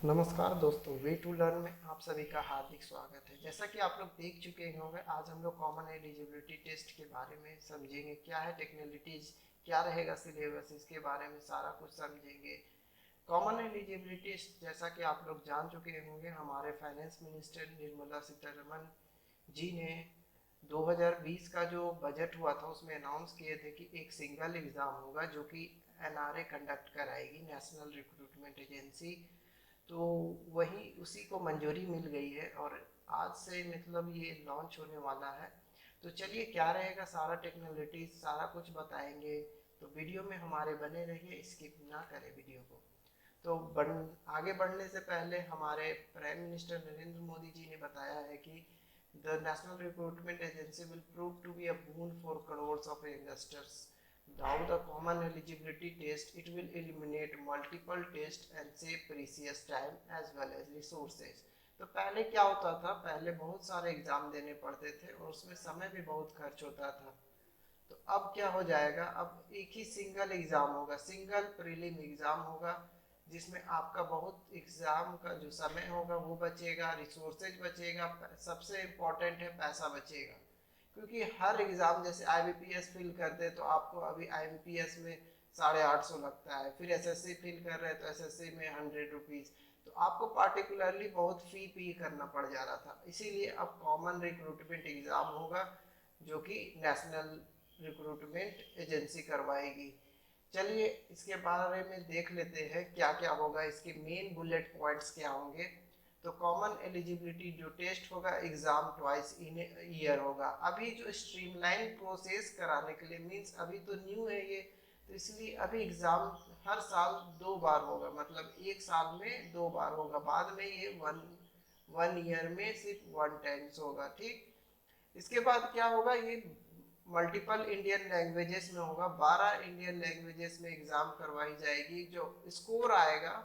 नमस्कार दोस्तों, way to learn में आप सभी का हार्दिक स्वागत है। जैसा कि आप लोग देख चुके होंगे, आज हम लोग कॉमन एलिजिबिलिटी टेस्ट के बारे में समझेंगे। क्या है टेक्निकलिटीज, क्या रहेगा सिलेबस, इसके बारे में सारा कुछ समझेंगे। कॉमन एलिजिबिलिटी टेस्ट जैसा कि आप लोग जान चुके होंगे, हमारे फाइनेंस मिनिस्टर निर्मला सीतारमन जी ने 2020 का जो बजट हुआ था उसमें अनाउंस किए थे कि एक सिंगल एग्ज़ाम होगा जो कि एनआरए कंडक्ट कराएगी, नेशनल रिक्रूटमेंट एजेंसी। तो वही उसी को मंजूरी मिल गई है और आज से मतलब ये लॉन्च होने वाला है। तो चलिए, क्या रहेगा, सारा टेक्नोलॉजी सारा कुछ बताएंगे। तो वीडियो में हमारे बने रहिए, स्किप ना करें वीडियो को। तो आगे बढ़ने से पहले हमारे प्राइम मिनिस्टर नरेंद्र मोदी जी ने बताया है कि the national recruitment agency will prove to be a boon for crores of youngsters. Now the common eligibility test, it will eliminate multiple tests and save precious time as well as resources. तो पहले क्या होता था, पहले बहुत सारे exam देने पड़ते थे और उसमें समय भी बहुत खर्च होता था। तो अब क्या हो जाएगा, अब एक ही सिंगल एग्जाम होगा, सिंगल प्रीलिम एग्जाम होगा, जिसमें आपका बहुत एग्जाम का जो समय होगा वो बचेगा, रिसोर्सेज बचेगा, सबसे इम्पोर्टेंट है पैसा बचेगा। क्योंकि हर एग्जाम, जैसे आईबीपीएस फिल करते हैं तो आपको अभी आईबीपीएस में 850 लगता है, फिर एसएससी फिल कर रहे हैं तो एसएससी में 100 रुपीज़। तो आपको पार्टिकुलरली बहुत फी पे करना पड़ जा रहा था, इसीलिए अब कॉमन रिक्रूटमेंट एग्जाम होगा जो कि नेशनल रिक्रूटमेंट एजेंसी करवाएगी। चलिए इसके बारे में देख लेते हैं क्या क्या होगा, इसके मेन बुलेट पॉइंट्स क्या होंगे। तो कॉमन एलिजिबिलिटी जो टेस्ट होगा, एग्जाम ट्वाइस इन ईयर होगा। अभी जो स्ट्रीमलाइन प्रोसेस कराने के लिए, मींस अभी तो न्यू है ये, तो इसलिए अभी एग्जाम हर साल 2 बार होगा, मतलब एक साल में 2 बार होगा। बाद में ये वन ईयर में सिर्फ 1 टाइम्स होगा, ठीक। इसके बाद क्या होगा, ये मल्टीपल इंडियन लैंग्वेजेस में होगा, 12 इंडियन लैंग्वेजेस में एग्जाम करवाई जाएगी। जो स्कोर आएगा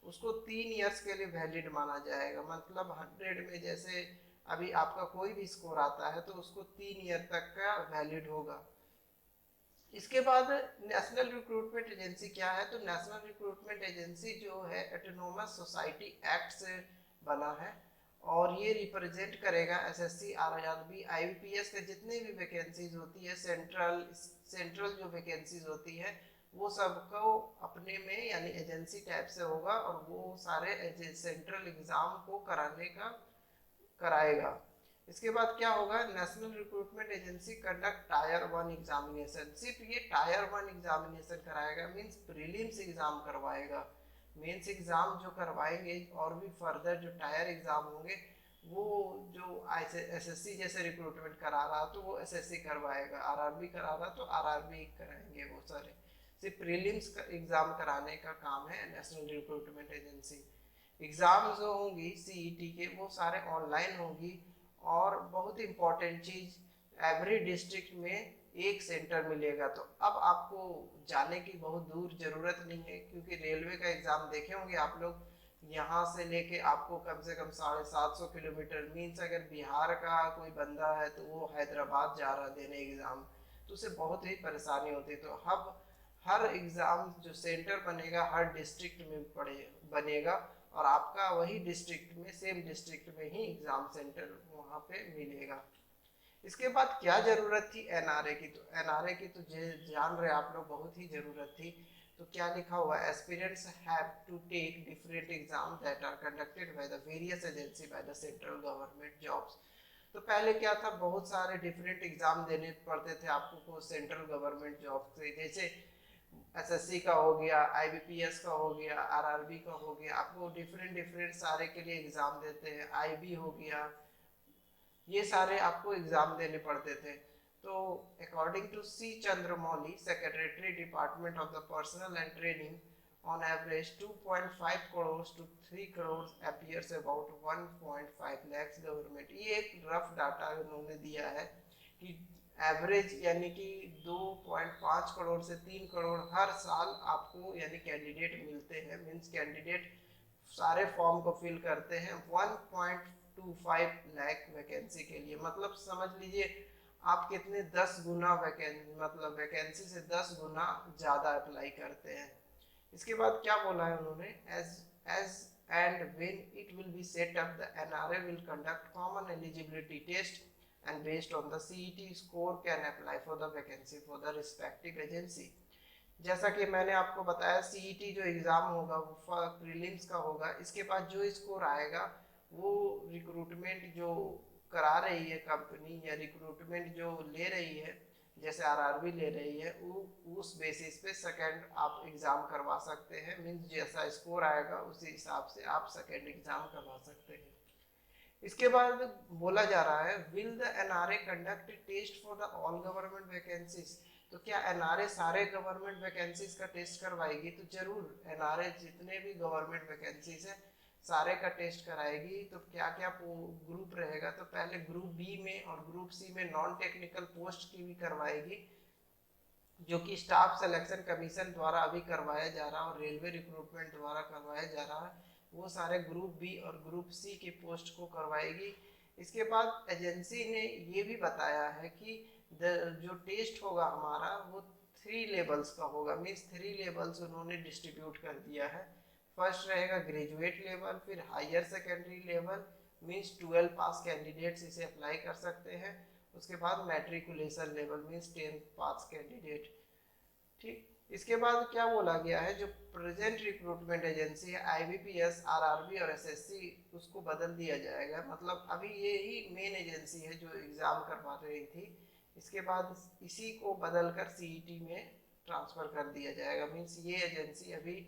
उसको 3 इयर्स के लिए वैलिड माना जाएगा, मतलब 100 में जैसे अभी आपका कोई भी स्कोर आता है तो उसको 3 ईयर तक का वैलिड होगा। इसके बाद नेशनल रिक्रूटमेंट एजेंसी क्या है, तो नेशनल रिक्रूटमेंट एजेंसी जो है ऑटोनोमस सोसाइटी एक्ट से बना है और ये रिप्रेजेंट करेगा एसएससी, आरआरबी, आईबीपीएस के जितने भी वैकेंसीज होती है, सेंट्रल जो वैकेंसीज होती है वो सबको अपने में यानी एजेंसी टाइप से होगा और वो सारे सेंट्रल एग्जाम को कराएगा। इसके बाद क्या होगा, national recruitment agency conduct tyre 1 examination. सिर्फ ये टायर 1 एग्जामिनेशन कराएगा, मींस प्रीलिम्स एग्जाम करवाएगा। मेंस एग्जाम जो करवाएंगे और भी फर्दर जो टायर एग्जाम होंगे वो जो एसएससी जैसे रिक्रूटमेंट करा रहा तो वो एसएससी करवाएगा, आरआरबी करा रहा तो आरआरबी कराएंगे। वो सारे सिर्फ प्रीलिम्स का एग्जाम कराने का काम है नेशनल रिक्रूटमेंट एजेंसी। एग्जाम जो होंगी सीईटी के वो सारे ऑनलाइन होंगी। और बहुत इंपॉर्टेंट चीज, एवरी डिस्ट्रिक्ट में एक सेंटर मिलेगा। तो अब आपको जाने की बहुत दूर जरूरत नहीं है, क्योंकि रेलवे का एग्जाम देखे होंगे आप लोग, यहाँ से लेके आपको कम से कम 750 किलोमीटर, मीन्स अगर बिहार का कोई बंदा है तो वो हैदराबाद जा रहा देने एग्जाम, तो उसे बहुत ही परेशानी होती है। तो अब हर एग्जाम जो सेंटर बनेगा हर डिस्ट्रिक्ट में पड़े बनेगा और आपका वही डिस्ट्रिक्ट में, सेम डिस्ट्रिक्ट में ही एग्जाम सेंटर वहाँ पे मिलेगा। इसके बाद क्या जरूरत थी एनआरए की, तो एनआरए की तो जान रहे आप लोग, बहुत ही जरूरत थी। तो क्या लिखा हुआ, aspirants have to take different exam that are conducted by the various agency by the central government jobs. तो पहले क्या था, बहुत सारे डिफरेंट एग्जाम देने पड़ते थे आपको सेंट्रल गवर्नमेंट जॉब से, जैसे एसएससी का हो गया, आईबीपीएस का हो गया, आरआरबी का हो गया, आपको डिफरेंट डिफरेंट सारे के लिए एग्जाम देते हैं, आईबी हो गया, ये सारे आपको एग्जाम देने पड़ते थे। तो according to C Chandramouli, secretary department of the personnel and training, on average 2.5 crores to 3 crores appears about 1.5 lakhs government. ये एक रफ डाटा उन्होंने दिया है कि एवरेज यानी कि 2.5 करोड़ से 3 करोड़ हर साल आपको यानी कैंडिडेट मिलते हैं, मीन्स कैंडिडेट सारे फॉर्म को फिल करते हैं 1.25 लाख वैकेंसी के लिए। मतलब समझ लीजिए आप कितने 10 गुना मतलब वैकेंसी से 10 गुना ज़्यादा अप्लाई करते हैं। इसके बाद क्या बोला है उन्होंने, as as and and when it will be set up, the NRA will conduct common eligibility test and based on the CET score can apply for the vacancy for the respective agency. जैसा कि मैंने आपको बताया CET जो exam होगा वो prelims का होगा, इसके बाद जो स्कोर आएगा वो रिक्रूटमेंट जो करा रही है कंपनी या रिक्रूटमेंट जो ले रही है, जैसे आरआरबी ले रही है, वो उस बेसिस पे सेकंड आप एग्ज़ाम करवा सकते हैं। मीन्स जैसा स्कोर आएगा उसी हिसाब से आप सेकंड एग्ज़ाम करवा सकते हैं। इसके बाद बोला जा रहा है will the NRA conduct test for the all government vacancies, तो क्या एनआरए सारे गवर्नमेंट वैकेंसीज का टेस्ट करवाएगी? तो जरूर एनआरए जितने भी गवर्नमेंट वैकेंसीज है सारे का टेस्ट कराएगी। तो क्या क्या ग्रुप रहेगा? तो पहले ग्रुप बी में और ग्रुप सी में नॉन टेक्निकल पोस्ट की भी करवाएगी, जो कि स्टाफ सिलेक्शन कमीशन द्वारा अभी करवाया जा रहा है और रेलवे रिक्रूटमेंट द्वारा करवाया जा रहा है, वो सारे ग्रुप बी और ग्रुप सी की पोस्ट को करवाएगी। इसके बाद एजेंसी ने ये भी बताया है कि जो टेस्ट होगा हमारा वो 3 लेवल्स का होगा। मीन्स 3 लेवल्स उन्होंने डिस्ट्रीब्यूट कर दिया है। फर्स्ट रहेगा ग्रेजुएट लेवल, फिर हायर सेकेंडरी लेवल, मीन्स 12 पास कैंडिडेट्स इसे अप्लाई कर सकते हैं। उसके बाद मैट्रिकुलेशन लेवल मीन्स 10 पास कैंडिडेट। ठीक, इसके बाद क्या बोला गया है, जो प्रेजेंट रिक्रूटमेंट एजेंसी है आईबीपीएस, आरआरबी और एसएससी, उसको बदल दिया जाएगा। मतलब अभी ये ही मेन एजेंसी है जो एग्ज़ाम करवा रही थी, इसके बाद इसी को बदल कर सीईटी में ट्रांसफ़र कर दिया जाएगा। मीन्स ये एजेंसी अभी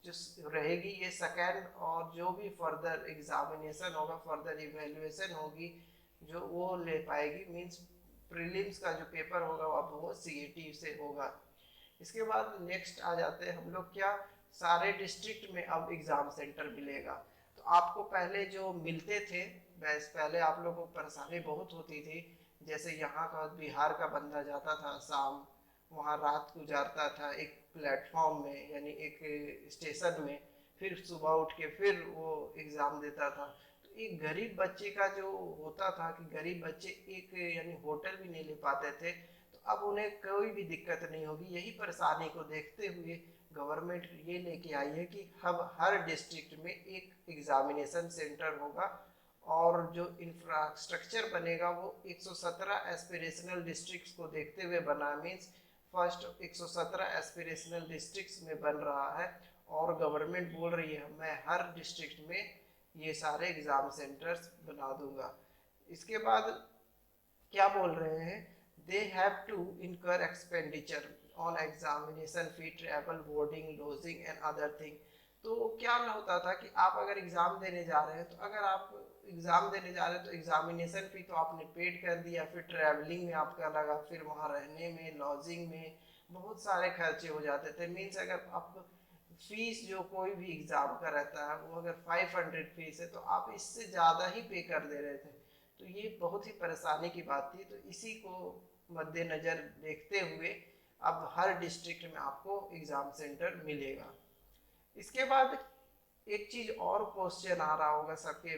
जो रहेगी ये सेकेंड और जो भी फर्दर एग्जामिनेशन होगा, फर्दर इवेल्युएशन होगी जो वो ले पाएगी। मीन्स प्रीलिम्स का जो पेपर होगा अब वो सीईटी से होगा। इसके बाद नेक्स्ट आ जाते हैं हम लोग, क्या सारे डिस्ट्रिक्ट में अब एग्ज़ाम सेंटर मिलेगा। तो आपको पहले जो मिलते थे, बस पहले आप लोगों को परेशानी बहुत होती थी। जैसे यहाँ का बिहार का बंदा जाता था शाम, वहाँ रात गुजारता था एक प्लेटफॉर्म में यानी एक स्टेशन में, फिर सुबह उठ के फिर वो एग्ज़ाम देता था। तो एक गरीब बच्चे का जो होता था कि गरीब बच्चे एक यानी होटल भी नहीं ले पाते थे, तो अब उन्हें कोई भी दिक्कत नहीं होगी। यही परेशानी को देखते हुए गवर्नमेंट ये लेके आई है कि अब हर डिस्ट्रिक्ट में एक एग्जामिनेशन सेंटर होगा और जो इंफ्रास्ट्रक्चर बनेगा वो 117 एस्पिरेशनल डिस्ट्रिक्ट्स को देखते हुए बना। मीन्स फर्स्ट 117 एस्पिरेशनल डिस्ट्रिक्ट्स में बन रहा है और गवर्नमेंट बोल रही है मैं हर डिस्ट्रिक्ट में ये सारे एग्ज़ाम सेंटर्स बना दूंगा। इसके बाद क्या बोल रहे हैं, they have to incur expenditure on examination fee, travel, boarding, lodging and other thing. तो क्या होता था कि आप अगर एग्ज़ाम देने जा रहे हैं, तो अगर आप एग्ज़ाम देने जा रहे हैं तो एग्जामिनेशन फी तो आपने पेड कर दिया, फिर ट्रैवलिंग में आपका लगा, फिर वहाँ रहने में, लॉजिंग में बहुत सारे खर्चे हो जाते थे। मीन्स अगर आप फीस जो कोई भी एग्ज़ाम का रहता है वो अगर 500 फीस है तो आप इससे ज़्यादा ही पे कर दे रहे थे। तो ये बहुत ही परेशानी की बात थी। तो इसी को मद्देनज़र देखते हुए अब हर डिस्ट्रिक्ट में आपको एग्ज़ाम सेंटर मिलेगा। इसके बाद एक चीज़ और क्वेश्चन आ रहा होगा सबके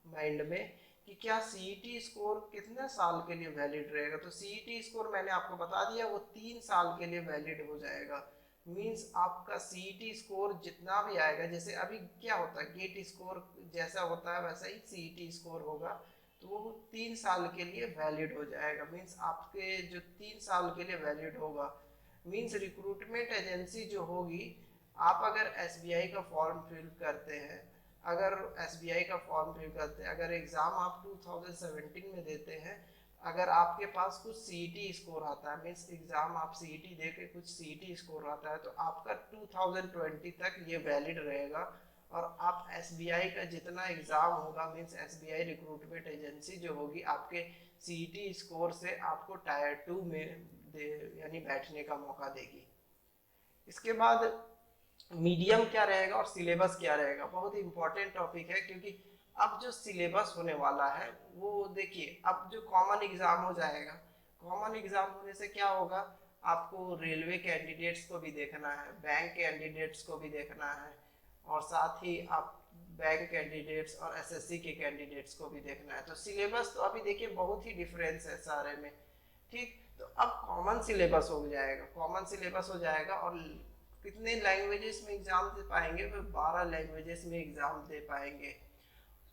माइंड में कि क्या सीईटी स्कोर कितने साल के लिए वैलिड रहेगा। तो सीईटी स्कोर मैंने आपको बता दिया वो 3 साल के लिए वैलिड हो जाएगा। मीन्स आपका सीईटी स्कोर जितना भी आएगा, जैसे अभी क्या होता है गेट स्कोर जैसा होता है वैसा ही सीईटी स्कोर होगा, तो वो 3 साल के लिए वैलिड हो जाएगा। मीन्स आपके जो 3 साल के लिए वैलिड होगा, मीन्स रिक्रूटमेंट एजेंसी जो होगी, आप अगर एसबीआई का फॉर्म फिल करते हैं, अगर एसबीआई का फॉर्म फिल करते हैं, अगर एग्ज़ाम आप 2017 में देते हैं, अगर आपके पास कुछ सीईटी स्कोर आता है, मीन्स एग्ज़ाम आप सीईटी दे के कुछ सीईटी स्कोर आता है, तो आपका 2020 तक ये वैलिड रहेगा। और आप एसबीआई का जितना एग्ज़ाम होगा, मीन्स एसबीआई रिक्रूटमेंट एजेंसी जो होगी आपके सीईटी स्कोर से आपको टायर 2 में यानी बैठने का मौका देगी। इसके बाद मीडियम क्या रहेगा और सिलेबस क्या रहेगा, बहुत ही इंपॉर्टेंट टॉपिक है। क्योंकि अब जो सिलेबस होने वाला है वो देखिए, अब जो कॉमन एग्ज़ाम हो जाएगा, कॉमन एग्ज़ाम होने से क्या होगा, आपको रेलवे कैंडिडेट्स को भी देखना है, बैंक कैंडिडेट्स को भी देखना है, और साथ ही आप बैंक कैंडिडेट्स और एसएससी के कैंडिडेट्स को भी देखना है। तो सिलेबस तो अभी देखिए बहुत ही डिफरेंस है सारे में। ठीक, तो अब कॉमन सिलेबस हो जाएगा, कॉमन सिलेबस हो जाएगा और कितने लैंग्वेजेस में एग्जाम दे पाएंगे? वो 12 लैंग्वेजेस में एग्जाम दे पाएंगे।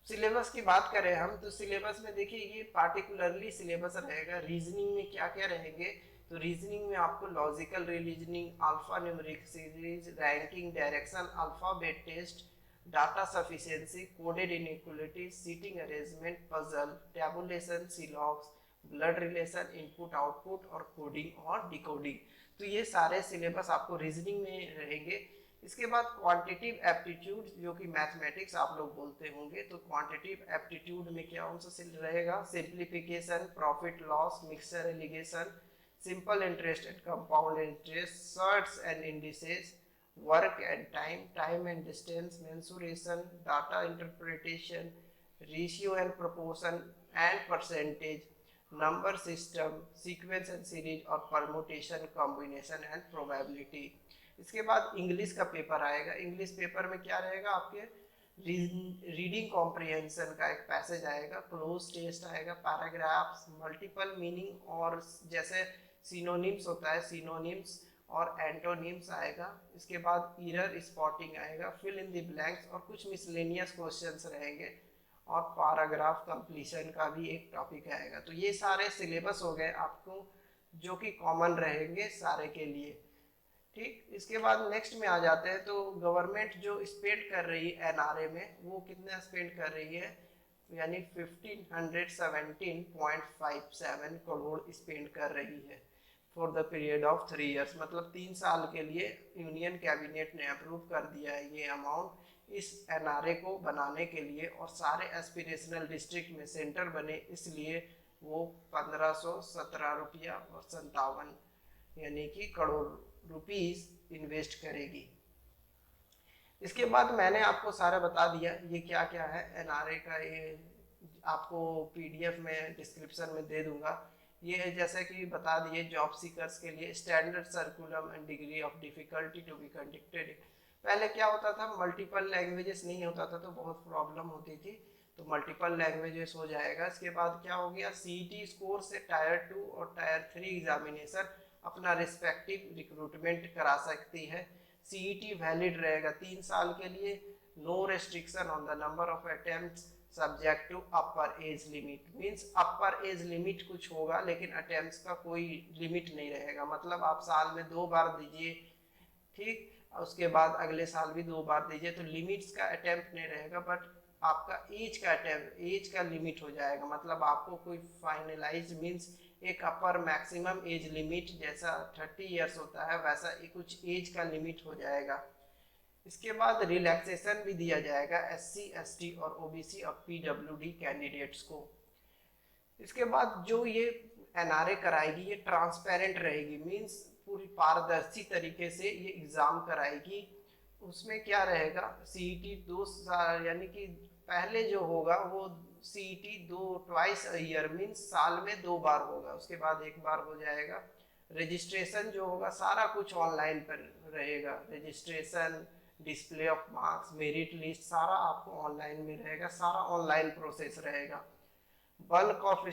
सिलेबस की बात करें हम तो सिलेबस में देखिए ये पार्टिकुलरली सिलेबस रहेगा। रीजनिंग में क्या क्या रहेंगे? तो रीजनिंग में आपको logical reasoning, alphanumeric series, ranking, direction, alphabet test, data sufficiency, coded inequality, seating arrangement, puzzle, tabulation, syllogisms, blood relation, input output और कोडिंग और डिकोडिंग। तो ये सारे सिलेबस आपको रीजनिंग में रहेंगे। इसके बाद क्वांटिटिव एप्टीट्यूड जो कि मैथमेटिक्स आप लोग बोलते होंगे, तो क्वांटिटिव एप्टीट्यूड में क्या कौन सा रहेगा? Simplification, profit loss, mixture allegation, simple interest and compound interest, shirts and indices, work and time, time and distance, mensuration, data interpretation, ratio and proportion and percentage, number system, sequence and series और permutation, combination and probability. इसके बाद English का paper आएगा। English paper में क्या रहेगा? आपके reading comprehension का एक पैसेज आएगा, क्लोज टेस्ट आएगा, पैराग्राफ्स, मल्टीपल मीनिंग और जैसे सिनोनिम्स होता है, सिनोनिम्स और एंटोनिम्स आएगा। इसके बाद एरर स्पॉटिंग आएगा, फिल इन द ब्लैंक्स और कुछ मिसलेनियस क्वेश्चंस रहेंगे और पैराग्राफ कंप्लीशन का भी एक टॉपिक आएगा। तो ये सारे सिलेबस हो गए आपको जो कि कॉमन रहेंगे सारे के लिए। ठीक, इसके बाद नेक्स्ट में आ जाते हैं। तो गवर्नमेंट जो स्पेंड कर रही है एनआरए में, वो कितना स्पेंड कर रही है? यानी 1517.57 करोड़ स्पेंड कर रही है for the period of 3 years. मतलब 3 साल के लिए यूनियन कैबिनेट ने अप्रूव कर दिया है ये अमाउंट इस एनआरए को बनाने के लिए। और सारे एस्पिरेशनल डिस्ट्रिक्ट में सेंटर बने, इसलिए वो 1517 रुपया और 57 यानी कि करोड़ रुपीस इन्वेस्ट करेगी। इसके बाद मैंने आपको सारा बता दिया ये क्या क्या है एनआरए का। ये आपको पीडीएफ में डिस्क्रिप्शन में दे दूंगा। ये है जैसे कि बता दिए जॉब सीकर्स के लिए standard curriculum and degree of difficulty to be conducted. पहले क्या होता था? मल्टीपल लैंग्वेजेस नहीं होता था तो बहुत प्रॉब्लम होती थी, तो मल्टीपल लैंग्वेजेस हो जाएगा। इसके बाद क्या हो गया? सीईटी स्कोर से टायर 2 और टायर 3 एग्जामिनेशन अपना रिस्पेक्टिव रिक्रूटमेंट करा सकती है। सीईटी वैलिड रहेगा 3 साल के लिए। No restriction on the number of attempts subject to upper age limit. Means upper age limit कुछ होगा लेकिन अटेम्प्ट्स का कोई लिमिट नहीं रहेगा। मतलब आप साल में 2 बार दीजिए, ठीक, उसके बाद अगले साल भी 2 बार दीजिए, तो लिमिट्स का अटेम्प्ट नहीं रहेगा, बट आपका एज का अटेम्प्ट, एज का लिमिट हो जाएगा। मतलब आपको कोई फाइनलाइज मींस एक अपर मैक्सिमम एज लिमिट जैसा 30 इयर्स होता है वैसा कुछ एज का लिमिट हो जाएगा। इसके बाद रिलैक्सेशन भी दिया जाएगा एससी, एसटी और ओबीसी और पीडब्ल्यूडी कैंडिडेट्स को। इसके बाद जो ये एनआरए कराएगी ये ट्रांसपेरेंट रहेगी, मींस पूरी पारदर्शी तरीके से ये एग्जाम कराएगी। उसमें क्या रहेगा? सीईटी 2 साल यानी कि पहले जो होगा वो CET 2 twice a year means साल में 2 बार होगा, उसके बाद 1 बार हो जाएगा। रजिस्ट्रेशन जो होगा सारा कुछ ऑनलाइन पर रहेगा। Registration, display of marks, merit list सारा आपको ऑनलाइन में रहेगा, सारा ऑनलाइन प्रोसेस रहेगा। Bulk of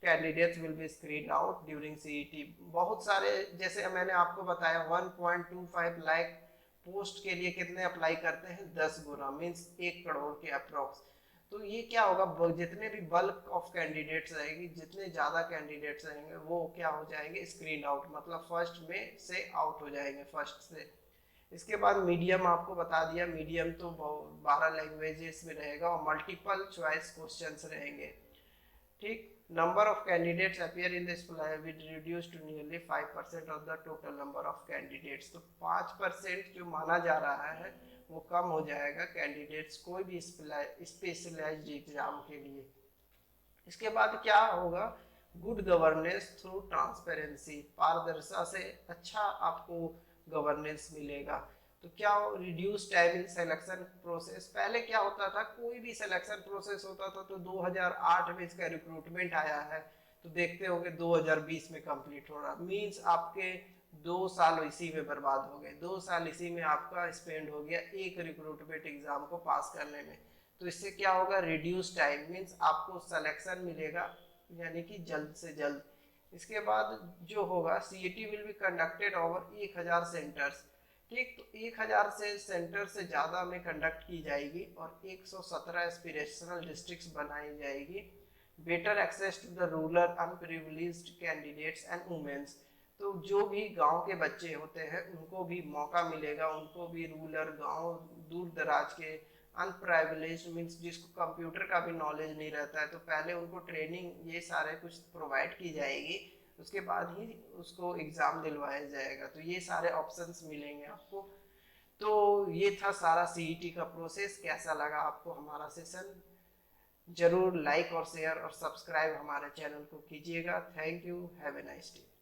candidates will be screen out during CET. बहुत सारे, जैसे मैंने आपको बताया 1.25 लाख पोस्ट के लिए कितने अप्लाई करते हैं? 10 गुना, मीन्स 1 करोड़ के अप्रोक्स। तो ये क्या होगा? जितने भी बल्क ऑफ कैंडिडेट्स रहेगी, जितने ज़्यादा कैंडिडेट्स रहेंगे वो क्या हो जाएंगे? स्क्रीन आउट, मतलब फर्स्ट में से आउट हो जाएंगे, फर्स्ट से। इसके बाद मीडियम आपको बता दिया, मीडियम तो 12 लैंग्वेजेस में रहेगा और मल्टीपल चॉइस क्वेश्चंस रहेंगे। ठीक, number of candidates appear in this will be reduced to nearly 5% of the total number of candidates। तो 5% जो माना जा रहा है वो कम हो जाएगा कैंडिडेट्स कोई भी स्पेशलाइज्ड एग्जाम के लिए। इसके बाद क्या होगा? गुड गवर्नेंस थ्रू ट्रांसपेरेंसी, पारदर्शिता से अच्छा आपको गवर्नेंस मिलेगा। तो क्या हो? Reduce time in selection process. पहले क्या होता था? कोई भी सिलेक्शन प्रोसेस होता था तो 2008 में इसका रिक्रूटमेंट आया है, तो देखते होंगे 2020 में कंप्लीट हो रहा, मींस आपके 2 साल इसी में बर्बाद हो गए। 2 साल इसी में आपका स्पेंड हो गया एक रिक्रूटमेंट एग्जाम को पास करने में। तो इससे क्या होगा? रिड्यूस टाइम मींस आपको सिलेक्शन मिलेगा यानी कि जल्द से जल्द। इसके बाद जो होगा CET will be conducted over 1000 centres. ठीक। तो 1000 से सेंटर से ज़्यादा में कंडक्ट की जाएगी और 117 एस्पिरेशनल डिस्ट्रिक्ट्स बनाई जाएगी। Better access to the rural unprivileged candidates and womens, तो जो भी गांव के बच्चे होते हैं उनको भी मौका मिलेगा, उनको भी रूरल गांव दूर दराज के अनप्रिविलेज्ड मीन्स जिसको कंप्यूटर का भी नॉलेज नहीं रहता है, तो पहले उनको ट्रेनिंग ये सारे कुछ प्रोवाइड की जाएगी, उसके बाद ही उसको एग्ज़ाम दिलवाया जाएगा। तो ये सारे ऑप्शंस मिलेंगे आपको। तो ये था सारा सीईटी का प्रोसेस। कैसा लगा आपको हमारा सेशन? जरूर लाइक और शेयर और सब्सक्राइब हमारे चैनल को कीजिएगा। Thank you, have a nice day.